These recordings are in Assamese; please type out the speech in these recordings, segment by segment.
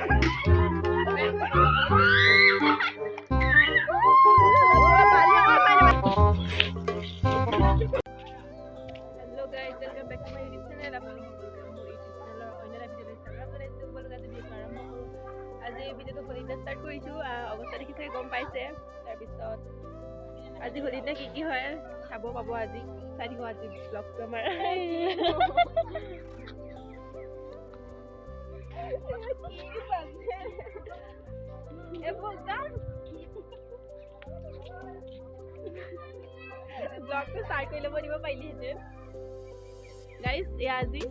guys, welcome back to my YouTube channel. Apalagi kamu YouTube channel oinera video subscribe करायचं बोलगा तुम्ही आरंभ करू আজি ভিডিওটো হলিডে স্টার্ট কৰিছো অৱস্থা দেখি চাই গম পাইছে তাৰ পিছত আজি হলিডে কি হয় চাব পাব আজি চাই দিব আজি ব্লগটো আমাৰ ব্লগটো স্টাৰ্ট কৰি ল'ব দিব পাৰিলেহেঁতেন गाइस ये আজি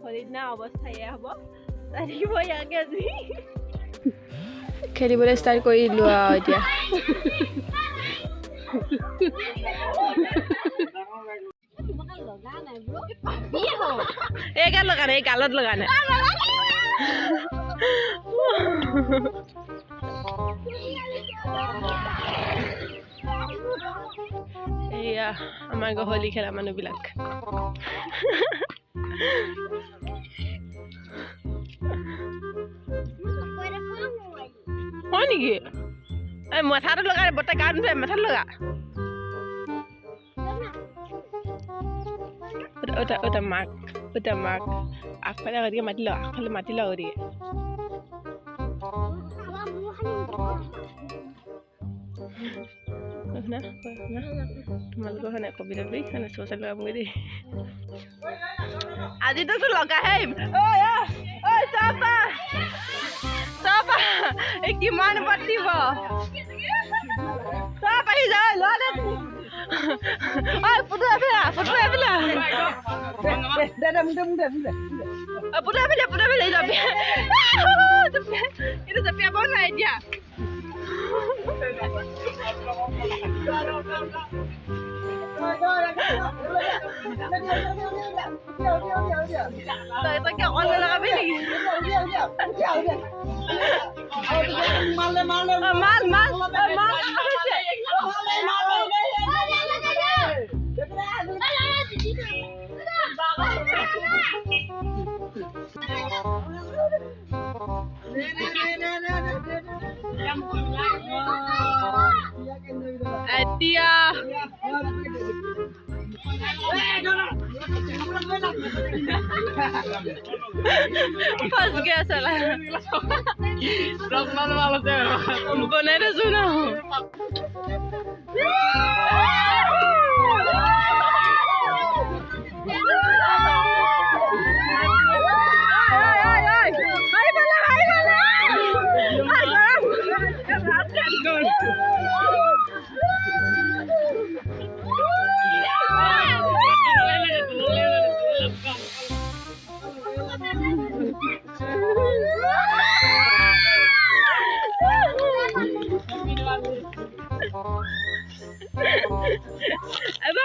হলিডে অৱস্থা এয়া হ'ব তাৰিখ ইয়াকে আজি খেলিবলৈ ষ্টাৰ্ট কৰি দিলো এতিয়া এই গাল লগা নাই এই গালত লগা নাই এয়া আমাৰ গহলি খেলা মানুহবিলাক হয় নেকি এই মাথাটো লগা বটা গান ধৰে মাথাত লগা ওটা মাক আগফালে আগদিকে মাতি লওঁ আগফালে মাতি লওঁ আগদিকে তোমালোকৰ কাৰণে কবিতা বুলি মানে চ'চিয়েল লগাম গৈ দেই আজিতো লগাহে ঐ চাপা এই কিমান পাতিব চব আহি যায় লোৱা দে ঐ পুতু আপিলা যাবি এইটো জাপিয়াব নাই এতিয়া তই কি অকল লগাবি নেকি এতিয়া फंस गया साला बने तो सुना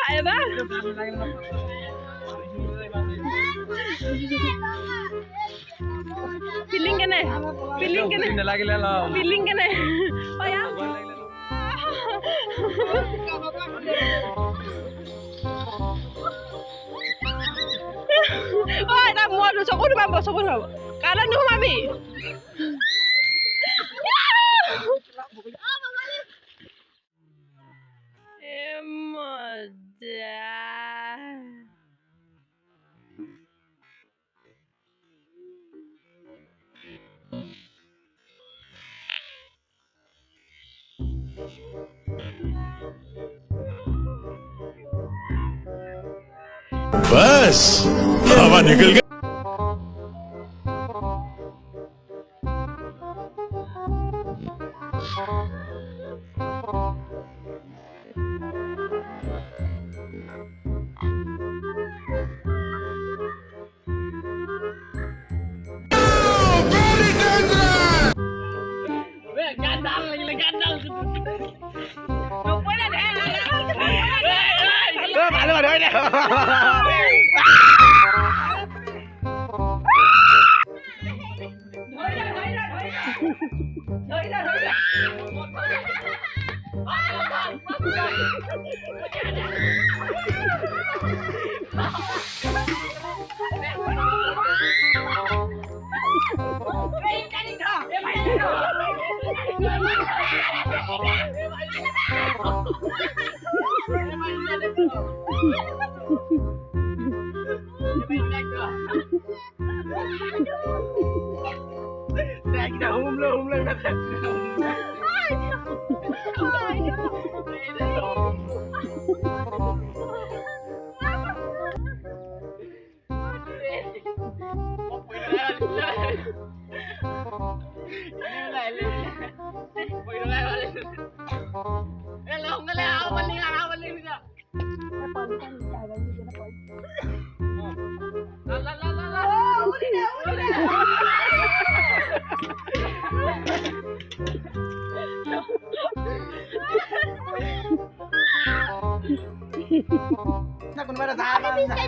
Eba feeling kene oh ya oh ta muat sokur kanan nu mami बस हवा निकल गई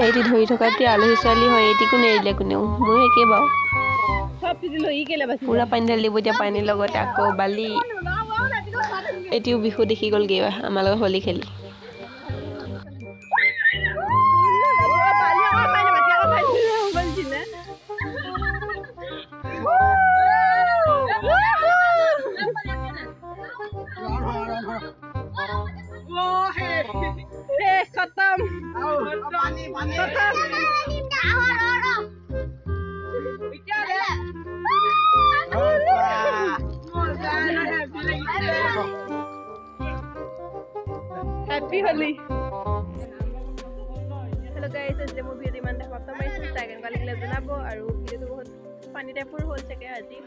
এইটি ধৰি থকাতে আলহী ছোৱালী হয় এইটিকো নেৰিলে কোনেও ময়ো একেই বাৰু পুৰা পানী ঢালি দিব এতিয়া পানীৰ লগতে আকৌ বালি এটিও বিহু দেখি গ'লগৈ আমাৰ লগত হোলী খেলি Happy Holi. Hello guys, আজি মই ভিডিঅ' ইমান দেখা পাম পাইছো চাইকেল কালি গলে জনাবো আৰু ভিডিঅ'টো বহুত পানী টাইপৰ হ'ল চাগে আজি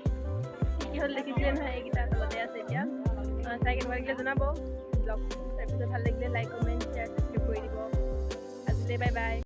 কি হ'ল দেখিছিলে নহয় এইকেইটা লগতে আছে এতিয়া চাইকেল কালি গলে জনাবো ব্লগ তাৰপিছত ভাল লাগিলে লাইক কমেণ্ট শ্বেয়াৰ সাবস্ক্ৰাইব কৰি দিব আজিলৈ বাই বাই